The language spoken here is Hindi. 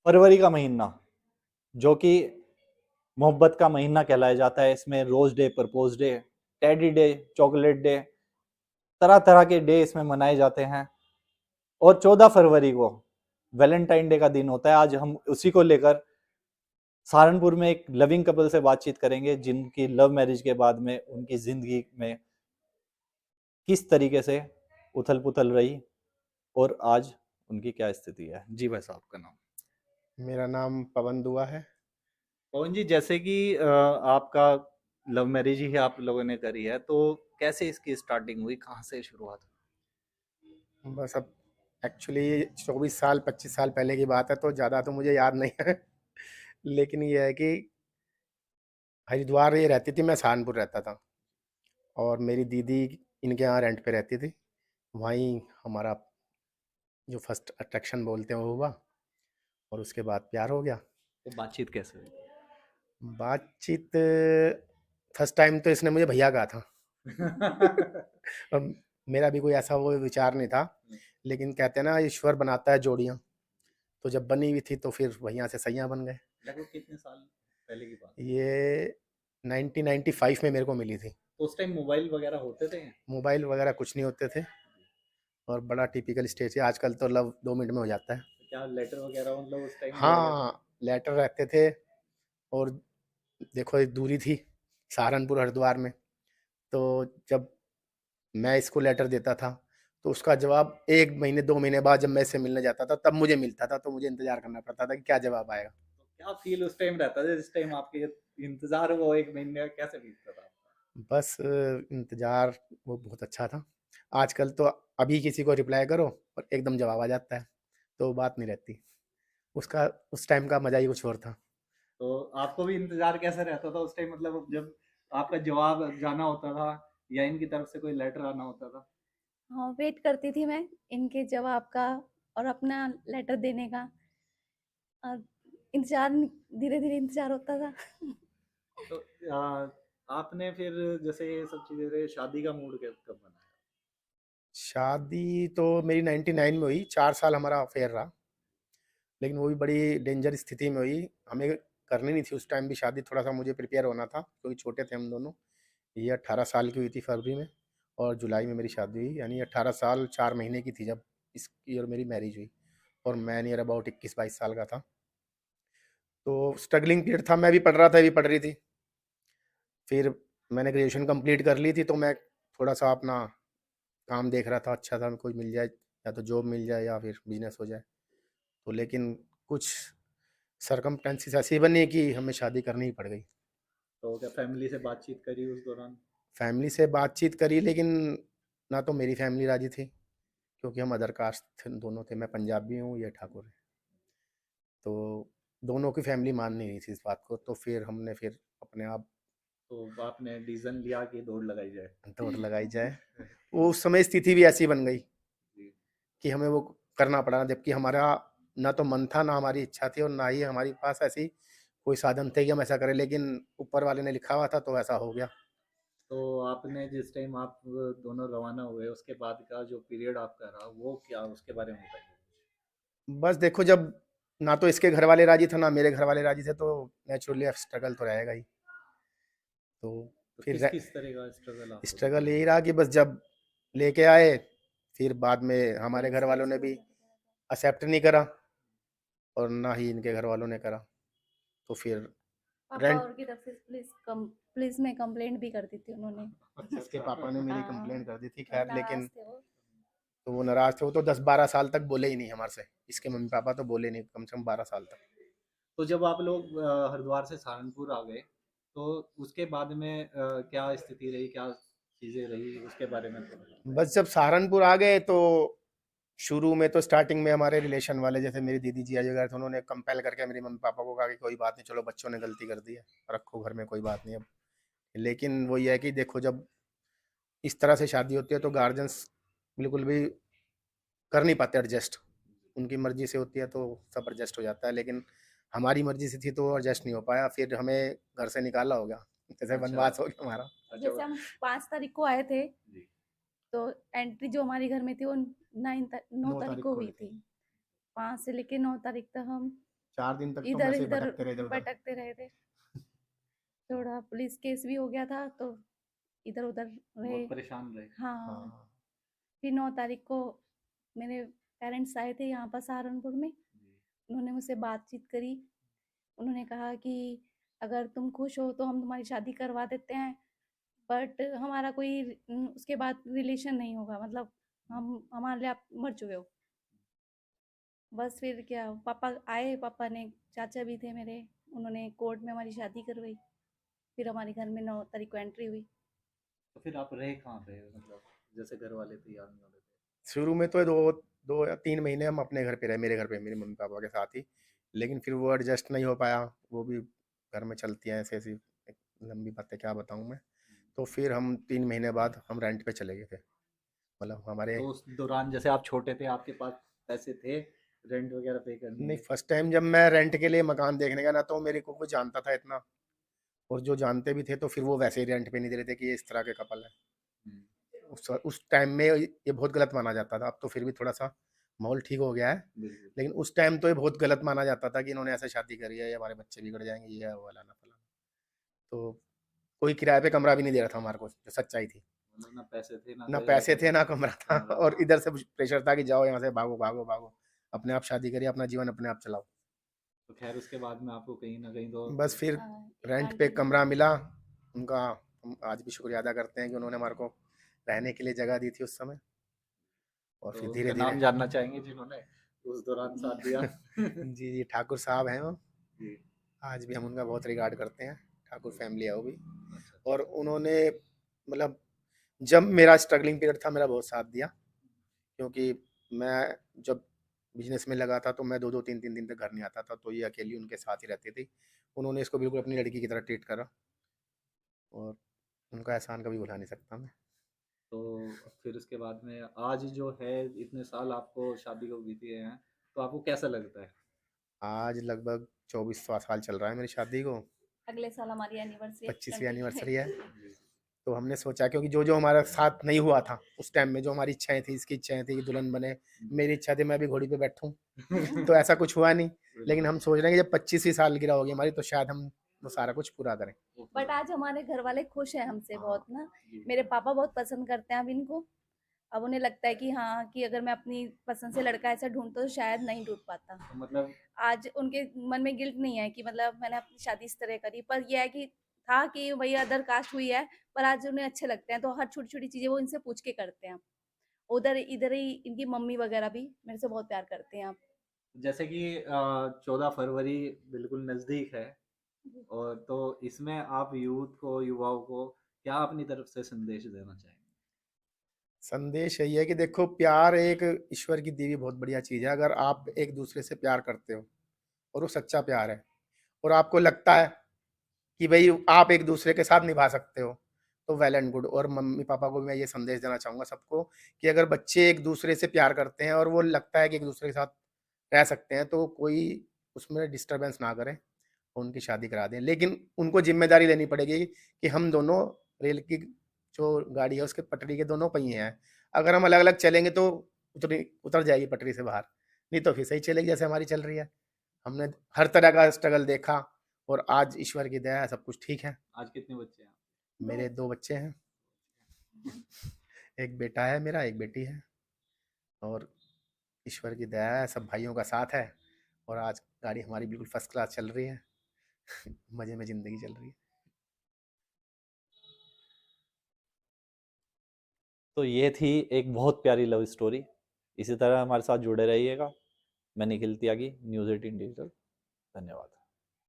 फरवरी का महीना जो कि मोहब्बत का महीना कहलाया जाता है। इसमें rose day, propose day, teddy day, chocolate day, तरह तरह के डे इसमें मनाए जाते हैं। और 14 फरवरी को वैलेंटाइन डे का दिन होता है। आज हम उसी को लेकर सहारनपुर में एक लविंग कपल से बातचीत करेंगे जिनकी लव मैरिज के बाद में उनकी जिंदगी में किस तरीके से उथल पुथल रही और आज उनकी क्या स्थिति है। जी भाई साहब का नाम। मेरा नाम पवन दुआ है। पवन जी, जैसे कि आपका लव मैरिज ही आप लोगों ने करी है, तो कैसे इसकी स्टार्टिंग हुई, कहाँ से शुरुआत बस अब एक्चुअली 24 साल 25 साल पहले की बात है, तो ज़्यादा तो मुझे याद नहीं है। लेकिन ये है कि हरिद्वार ये रहती थी, मैं सहारनपुर रहता था और मेरी दीदी इनके यहाँ रेंट पे रहती थी। वहीं हमारा जो फर्स्ट अट्रैक्शन बोलते हैं वो हुआ और उसके बाद प्यार हो गया। तो बातचीत कैसे हुई? बातचीत फर्स्ट टाइम तो इसने मुझे भैया कहा था। अब मेरा भी कोई ऐसा वो विचार नहीं था, लेकिन कहते हैं ना ईश्वर बनाता है जोड़ियाँ, तो जब बनी हुई थी तो फिर वहीं से सैयां बन गए। लगभग कितने साल पहले की बात? ये 1995 में मेरे को मिली थी। तो उस टाइम मोबाइल वगैरह होते थे? मोबाइल वगैरह कुछ नहीं होते थे और बड़ा टिपिकल स्टेज है। आजकल तो लव 2 मिनट में हो जाता है। तो क्या लेटर वगैरह मतलब उस टाइम दिया गया था? हाँ, लेटर रहते थे। और देखो एक दूरी थी सहारनपुर हरिद्वार में, तो जब मैं इसको लेटर देता था तो उसका जवाब 1 महीने 2 महीने बाद जब मैं इससे मिलने जाता था तब मुझे मिलता था, तो मुझे इंतजार करना पड़ता था कि क्या जवाब आएगा। तो क्या फील उस टाइम रहता था जिस टाइम आपके ये इंतजार वो 1 महीने का, कैसे बीतता था आपका? बस इंतजार वो बहुत अच्छा था। आजकल तो अभी किसी को रिप्लाई करो और एकदम जवाब आ जाता है, तो बात नहीं रहती। उसका उस टाइम का मजा ही कुछ और था। तो आपको भी इंतजार कैसा रहता था उस टाइम, मतलब जब आपका जवाब जाना होता था या इनकी तरफ से कोई लेटर आना होता था? हाँ, वेट करती थी मैं इनके जवाब का और अपना लेटर देने का। और इंतजार धीरे-धीरे इंतजार होता था। तो आपने फिर जैसे ये सब चीजें रहे, शादी का मूड कब बना? शादी तो मेरी 99 में हुई, 4 साल हमारा अफेयर रहा, लेकिन वो भी बड़ी डेंजर स्थिति में हुई। हमें करनी नहीं थी उस टाइम भी शादी, थोड़ा सा मुझे प्रिपेयर होना था क्योंकि छोटे थे हम दोनों। ये 18 साल की हुई थी फरवरी में और जुलाई में मेरी शादी हुई, यानी 18 साल 4 महीने की थी जब इसकी और मेरी मैरिज हुई। और मैं नियर अबाउट 21-22 साल का था। तो स्ट्रगलिंग पीरियड था, मैं भी पढ़ रहा था, ये भी पढ़ रही थी। फिर मैंने ग्रेजुएशन कंप्लीट कर ली थी, तो मैं थोड़ा सा अपना काम देख रहा था, अच्छा था कोई मिल जाए, या तो जॉब मिल जाए या फिर बिजनेस हो जाए। तो लेकिन कुछ सरकमस्टेंसेस ऐसी बनी कि हमें शादी करनी ही पड़ गई। तो क्या फैमिली से बातचीत करी उस दौरान? फैमिली से बातचीत करी, लेकिन ना तो मेरी फैमिली राजी थी क्योंकि हम अदर कास्ट थे, दोनों थे। मैं पंजाबी हूँ, ये ठाकुर है। तो दोनों की फैमिली मान नहीं रही थी इस बात को, तो फिर हमने फिर अपने आप तो आपने डिसीजन लिया कि दौड़ लगाई जाए? दौड़ लगाई जाए। वो उस समय स्थिति भी ऐसी बन गई जी। कि हमें वो करना पड़ा, जबकि हमारा ना तो मन था, ना हमारी इच्छा थी और ना ही हमारे पास ऐसी कोई साधन थे कि हम ऐसा करें, लेकिन ऊपर वाले ने लिखा हुआ था तो ऐसा हो गया। तो आपने जिस टाइम आप दोनों रवाना हुए उसके बाद का जो पीरियड आपका रहा वो क्या, उसके बारे में बताइए। बस देखो, जब ना तो इसके घर वाले राजी थे ना मेरे घर वाले राजी थे, तो नेचुरली अब स्ट्रगल तो रहेगा ही। तो तो फिर किस किस तरह का स्ट्रगल आपको स्ट्रगल देखने को यही मिला? रहा कि बस जब लेके आए, फिर बाद में हमारे घर वालों ने भी एक्सेप्ट नहीं करा और ना ही इनके घर वालों ने करा। तो फिर पापा रेंट और की तरफ से पुलिस में कंप्लेंट भी कर दी थी उन्होंने। अच्छा इसके अच्छा। पापा ने मेरी हाँ, कंप्लेंट कर दी थी, तो खैर, नाराज़ लेकिन थे वो। तो वो नाराज थे। वो तो 10-12 साल तक बोले ही नहीं हमारे से। इसके मम्मी पापा तो बोले नहीं कम से कम 12 साल तक। तो जब आप लोग हरिद्वार से सहारनपुर आ गए, तो उसके बाद में क्या स्थिति रही, क्या चीजें रही, उसके बारे में थोड़ा बताएं। बस जब सहारनपुर आ गए तो शुरू में तो स्टार्टिंग में हमारे रिलेशन वाले, जैसे मेरी दीदी जी वगैरह थे, उन्होंने कंपेल करके मेरे मम्मी पापा को कहा कि कोई बात नहीं, चलो बच्चों ने गलती कर दी है, रखो घर में, कोई बात नहीं अब। लेकिन वो ये है कि देखो, जब इस तरह से शादी होती है तो गार्जियंस बिल्कुल भी कर नहीं पाते एडजस्ट। उनकी मर्जी से होती है तो सब एडजस्ट हो जाता है, लेकिन हमारी मर्जी से थी तो एडजस्ट नहीं हो पाया। फिर हमें घर से निकाला हो गया, जैसे अच्छा वनवास हो गया हमारा। अच्छा। जैसे हम 5 तारीख को आए थे, जी। तो एंट्री जो हमारे घर में थी वो 9 9 तारीख तारीख को को हुई हुई थी। थी। 5 से लेके 9 तारीख तक हम 4 दिन तक तो हम इधर ऐसे ही इधर भटकते रहे इधर-उधर। भटकते रहे थे। थोड़ा पुलिस केस भी हो गया था तो इधर उधर रहे। बहुत परेशान रहे। हाँ, हाँ, फिर 9 तारीख को मेरे पेरेंट्स आए थे यहाँ पर सहारनपुर में। जी। उन्होंने मुझसे बातचीत करी। उन्होंने कहा कि अगर तुम खुश हो तो हम तुम्हारी शादी करवा देते हैं, बट हमारा कोई उसके बाद रिलेशन नहीं होगा, मतलब हम हमारे लिए आप मर चुके हो। बस फिर क्या, पापा आए, पापा ने, चाचा भी थे मेरे, उन्होंने कोर्ट में हमारी शादी करवाई। फिर हमारे घर में 9 तारीख को एंट्री हुई। तो फिर आप रहे कहाँ थे, मतलब जैसे घर वाले तैयार नहीं हो रहे थे? शुरू में तो 2 या 3 महीने हम अपने घर पे रहे, मेरे घर पे, मेरे मम्मी-पापा के साथ ही। लेकिन फिर वो एडजस्ट नहीं हो पाया, वो भी घर में चलती हैं ऐसी-ऐसी एक लंबी बातें, क्या बताऊँ मैं। तो फिर हम 3 महीने बाद हम रेंट पे चले गए थे। मतलब हमारे तो उस दौरान जैसे आप छोटे थे, आपके पास पैसे थे रेंट वगैरह पे करने नहीं, के? फर्स्ट टाइम जब मैं रेंट के लिए मकान देखने गया ना, तो मेरे को कोई जानता था इतना, और जो जानते भी थे तो फिर वो वैसे ही रेंट पे नहीं दे रहे थे कि ये इस तरह के कपल है। हम्म, उस टाइम में ये बहुत गलत माना जाता था, अब तो फिर भी थोड़ा सा माहौल ठीक हो गया है। बिल्कुल। लेकिन उस टाइम तो ये बहुत गलत माना जाता था कि इन्होंने ऐसे शादी करी है, ये हमारे बच्चे बिगड़ जाएंगे, ये है वो फलाना फलाना। तो कोई किराए पे कमरा भी नहीं दे रहा था हमारे को, जो सच्चाई थी। मतलब ना पैसे थे ना ना कोई पैसे ऐसे थे ना कमरा था, कमरा और था। इधर से प्रेशर था कि जाओ यहाँ से, भागो भागो भागो, अपने आप शादी करिए, अपना जीवन अपने आप चलाओ। तो खैर उसके बाद में आपको कहीं ना कहीं तो बस फिर एक रेंट पे आंटी ने, कमरा मिला, उनका हम आज भी शुक्रिया अदा करते हैं कि उन्होंने हमारे को रहने के लिए जगह दी थी उस समय। और तो फिर उनका धीरे धीरे नाम जानना चाहेंगे जिन्होंने उस दौरान साथ दिया? जी जी, ठाकुर साहब हैं वो। जी। आज भी हम उनका बहुत रिगार्ड करते हैं, ठाकुर फैमिली है वो भी। अच्छा अच्छा। और उन्होंने, मतलब जब मेरा स्ट्रगलिंग पीरियड था, मेरा बहुत साथ दिया, क्योंकि मैं जब बिजनेस में लगा था तो मैं 2-2 3-3 दिन तक घर नहीं आता था, तो ये अकेली उनके साथ ही रहती थी। उन्होंने इसको बिल्कुल अपनी लड़की की तरह ट्रीट करा, और उनका एहसान कभी भुला नहीं सकता मैं। तो फिर उसके बाद में आज जो है, इतने साल आपको शादी को बीते हैं, तो आपको कैसा लगता है? आज लगभग 24वाँ साल चल रहा है मेरी शादी को, अगले साल हमारी एनिवर्सरी है 25वीं 25। एनिवर्सरी है। जी। तो हमने सोचा, क्योंकि जो हमारा साथ नहीं हुआ था उस टाइम में, जो हमारी इच्छाएं थी, इसकी इच्छाएं थी कि दुल्हन बने, मेरी इच्छा थी मैं भी घोड़ी पे बैठूं, तो ऐसा कुछ हुआ नहीं। लेकिन हम सोच रहे हैं कि जब 25वीं सालगिरह होगी हमारी, तो शायद हम वो सारा कुछ पूरा करें। बट आज हमारे घर वाले खुश हैं हमसे हाँ, बहुत ना। जी। मेरे पापा बहुत पसंद करते हैं अब इनको। अब उन्हें लगता है कि हाँ, कि अगर मैं अपनी पसंद से लड़का ऐसा ढूंढता तो शायद नहीं ढूंढ पाता। तो मतलब आज उनके मन में गिल्ट नहीं है कि मतलब मैंने अपनी शादी इस तरह करी, पर यह है कि था कि भई अदर कास्ट हुई है, पर आज उन्हें अच्छे लगते हैं, तो हर छोटी-छोटी चीज़ें वो इनसे पूछ के करते हैं। उधर इधर ही इनकी मम्मी वगैरह भी मेरे से बहुत प्यार करते हैं अब। जैसे कि 14 फरवरी बिल्कुल नज़दीक है, और तो इसमें आप यूथ को, युवाओं को क्या अपनी तरफ से संदेश देना चाहेंगे? संदेश यही है कि देखो, प्यार एक ईश्वर की दी हुई बहुत बढ़िया चीज़ है। अगर आप एक दूसरे से प्यार करते हो और वो सच्चा प्यार है, और आपको लगता है कि भाई आप एक दूसरे के साथ निभा सकते हो, तो वेल एंड गुड। और मम्मी पापा को भी मैं ये संदेश देना चाहूँगा सबको, कि अगर बच्चे एक दूसरे से प्यार करते हैं और वो लगता है कि एक दूसरे के साथ रह सकते हैं, तो कोई उसमें डिस्टर्बेंस ना करें, उनकी शादी करा दें। लेकिन उनको ज़िम्मेदारी लेनी पड़ेगी कि हम दोनों रेल की जो गाड़ी है उसके पटरी के दोनों पहिए हैं। अगर हम अलग-अलग चलेंगे तो उतर जाएगी पटरी से बाहर, नहीं तो फिर सही चलेगी जैसे हमारी चल रही है। हमने हर तरह का स्ट्रगल देखा, और आज ईश्वर की दया है, सब कुछ ठीक है। आज कितने बच्चे हैं? मेरे 2 बच्चे हैं, एक बेटा है मेरा, एक बेटी है, और ईश्वर की दया है, सब भाइयों का साथ है, और आज गाड़ी हमारी बिल्कुल फर्स्ट क्लास चल रही है। मज़े में ज़िंदगी चल रही है। तो ये थी एक बहुत प्यारी लव स्टोरी। इसी तरह हमारे साथ जुड़े रहिएगा। मैं निखिल त्यागी, न्यूज़ 18 डिजिटल। धन्यवाद।